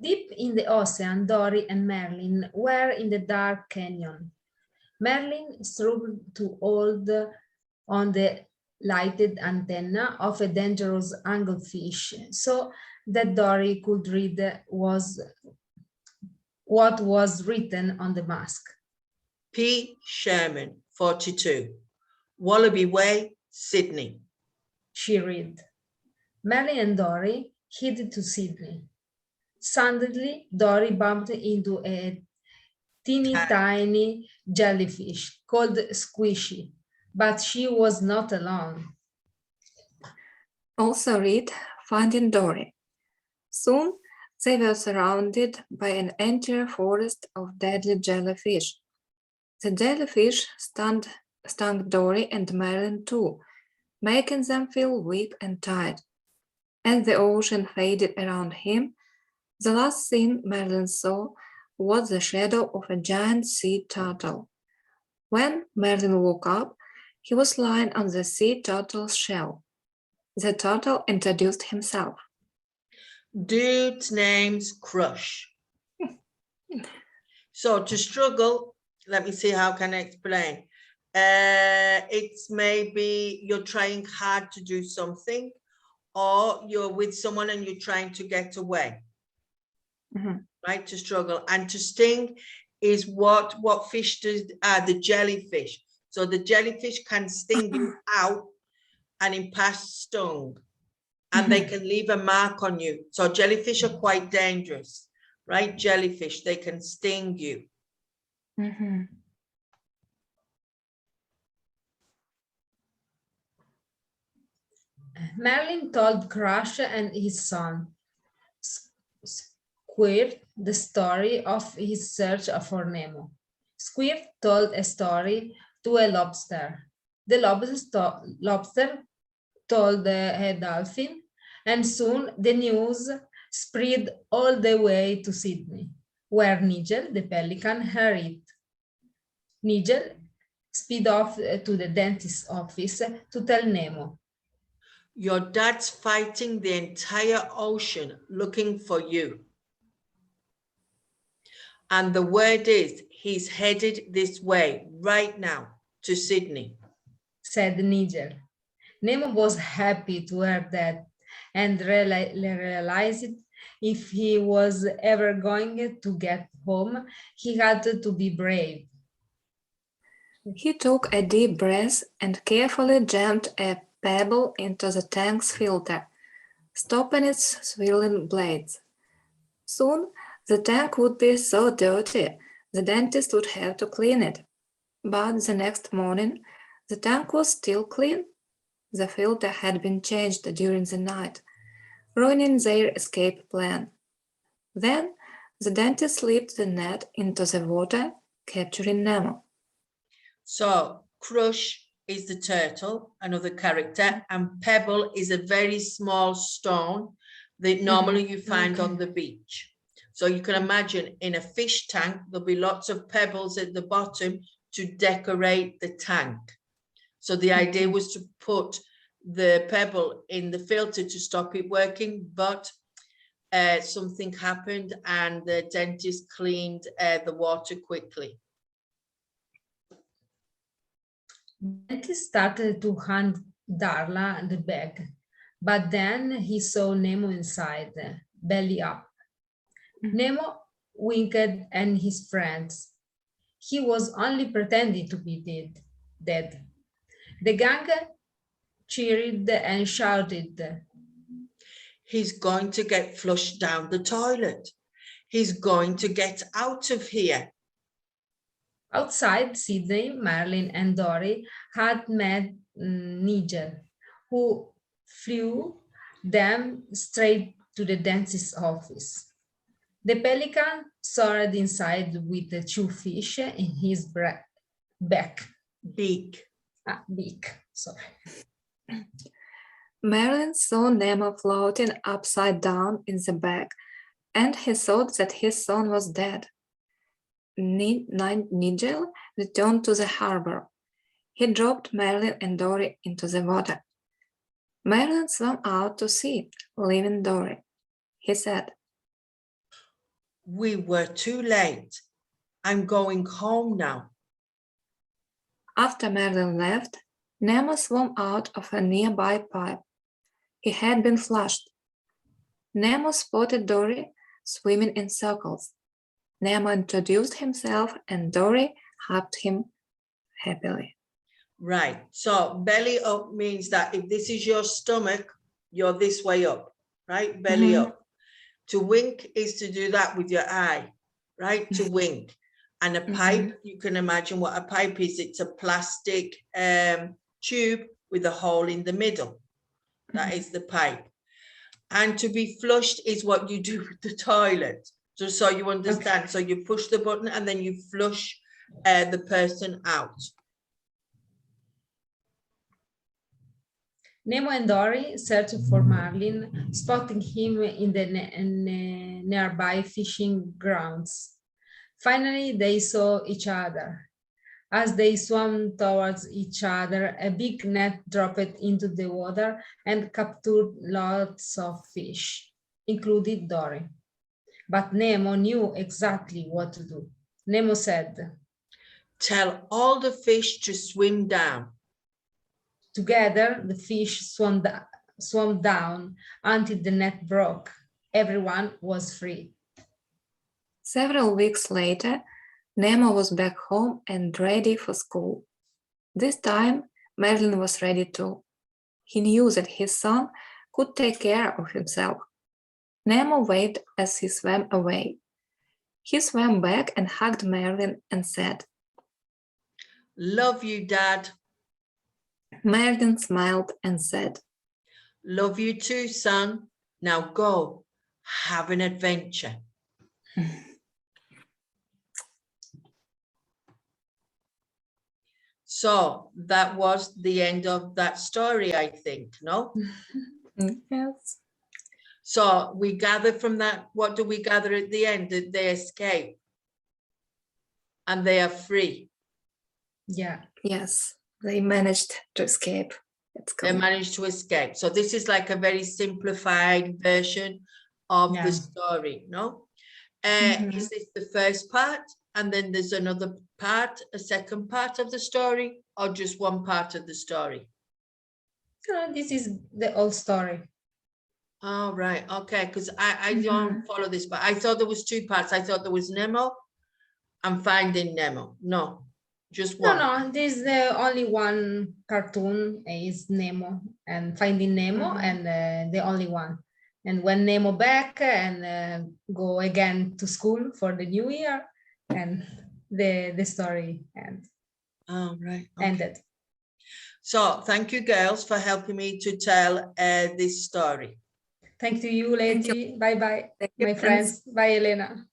Deep in the ocean, Dory and Merlin were in the dark canyon. Merlin struggled to hold on the lighted antenna of a dangerous anglefish so that Dory could read what was written on the mask. P. Sherman, 42. Wallaby Way, Sydney. She read. Merlin and Dory headed to Sydney. Suddenly, Dory bumped into a teeny tiny jellyfish called Squishy, but she was not alone. Also read Finding Dory. Soon they were surrounded by an entire forest of deadly jellyfish. The jellyfish stung Dory and Merlin too, making them feel weak and tired. As the ocean faded around him, the last thing Merlin saw was the shadow of a giant sea turtle. When Merlin woke up, he was lying on the sea turtle's shell. The turtle introduced himself. Dude's name's Crush. So to struggle, let me see how can I explain. It's maybe you're trying hard to do something, or you're with someone and you're trying to get away. Right? To struggle. And to sting is what fish does, the jellyfish. So the jellyfish can sting you out and in past stung, and they can leave a mark on you. So jellyfish are quite dangerous, right? Jellyfish, they can sting you. Merlin told Crush and his son, Squirt, the story of his search for Nemo. Squirt told a story to a lobster. The lobster told a dolphin, and soon the news spread all the way to Sydney, where Nigel, the pelican, heard it. Nigel sped off to the dentist's office to tell Nemo. Your dad's fighting the entire ocean looking for you. And the word is, he's headed this way right now to Sydney, said Nigel. Nemo was happy to hear that and realized if he was ever going to get home, he had to be brave. He took a deep breath and carefully jammed a pebble into the tank's filter, stopping its swirling blades. Soon, the tank would be so dirty, the dentist would have to clean it. But the next morning, the tank was still clean. The filter had been changed during the night, ruining their escape plan. Then, the dentist slipped the net into the water, capturing Nemo. So Crush is the turtle, another character, and Pebble is a very small stone that normally you find on the beach. So you can imagine in a fish tank, there'll be lots of pebbles at the bottom to decorate the tank. So the idea was to put the pebble in the filter to stop it working, but something happened and the dentist cleaned the water quickly. Dentist started to hand Darla the bag, but then he saw Nemo inside, belly up. Nemo winked at his friends. He was only pretending to be dead. The gang cheered and shouted, He's going to get flushed down the toilet. He's going to get out of here. Outside Sydney, Merlin and Dory had met Nigel, who flew them straight to the dentist's office. The pelican soared inside with the two fish in his beak. Sorry. Merlin saw Nemo floating upside down in the bag, and he thought that his son was dead. Nigel returned to the harbor. He dropped Merlin and Dory into the water. Merlin swam out to sea, leaving Dory. He said, We were too late. I'm going home now. After Merlin left, Nemo swam out of a nearby pipe. He had been flushed. Nemo spotted Dory swimming in circles. Nemo introduced himself and Dory hugged him happily. Right. So belly up means that if this is your stomach, you're this way up, right? Belly Mhm. up. To wink is to do that with your eye, right? To wink. And a pipe, you can imagine what a pipe is. It's a plastic tube with a hole in the middle. That is the pipe. And to be flushed is what you do with the toilet. Just so you understand. So you push the button and then you flush the person out. Nemo and Dory searched for Marlin, spotting him in the nearby fishing grounds. Finally, they saw each other. As they swam towards each other, a big net dropped into the water and captured lots of fish, including Dory. But Nemo knew exactly what to do. Nemo said, Tell all the fish to swim down. Together, the fish swam down until the net broke. Everyone was free. Several weeks later, Nemo was back home and ready for school. This time, Merlin was ready too. He knew that his son could take care of himself. Nemo waved as he swam away. He swam back and hugged Merlin and said, Love you, Dad. Merlin smiled and said, Love you too, son. Now go, have an adventure. So that was the end of that story, I think, no? Yes. So we gather from that, what do we gather at the end? That they escape and they are free. Yeah. Yes, they managed to escape. They managed to escape. So this is like a very simplified version of the story, no? Is this the first part? And then there's another part, a second part of the story, or just one part of the story? This is the old story. Oh, right. Okay. Because I don't follow this, but I thought there was two parts. I thought there was Nemo and Finding Nemo. No, just one. No, this is the only one cartoon is Nemo and Finding Nemo and the only one. And when Nemo back and go again to school for the new year and the story ends. Oh, right. Okay. Ended. So thank you, girls, for helping me to tell this story. Thank you, Leti. Bye-bye, Thank you, my friends. Bye, Elena.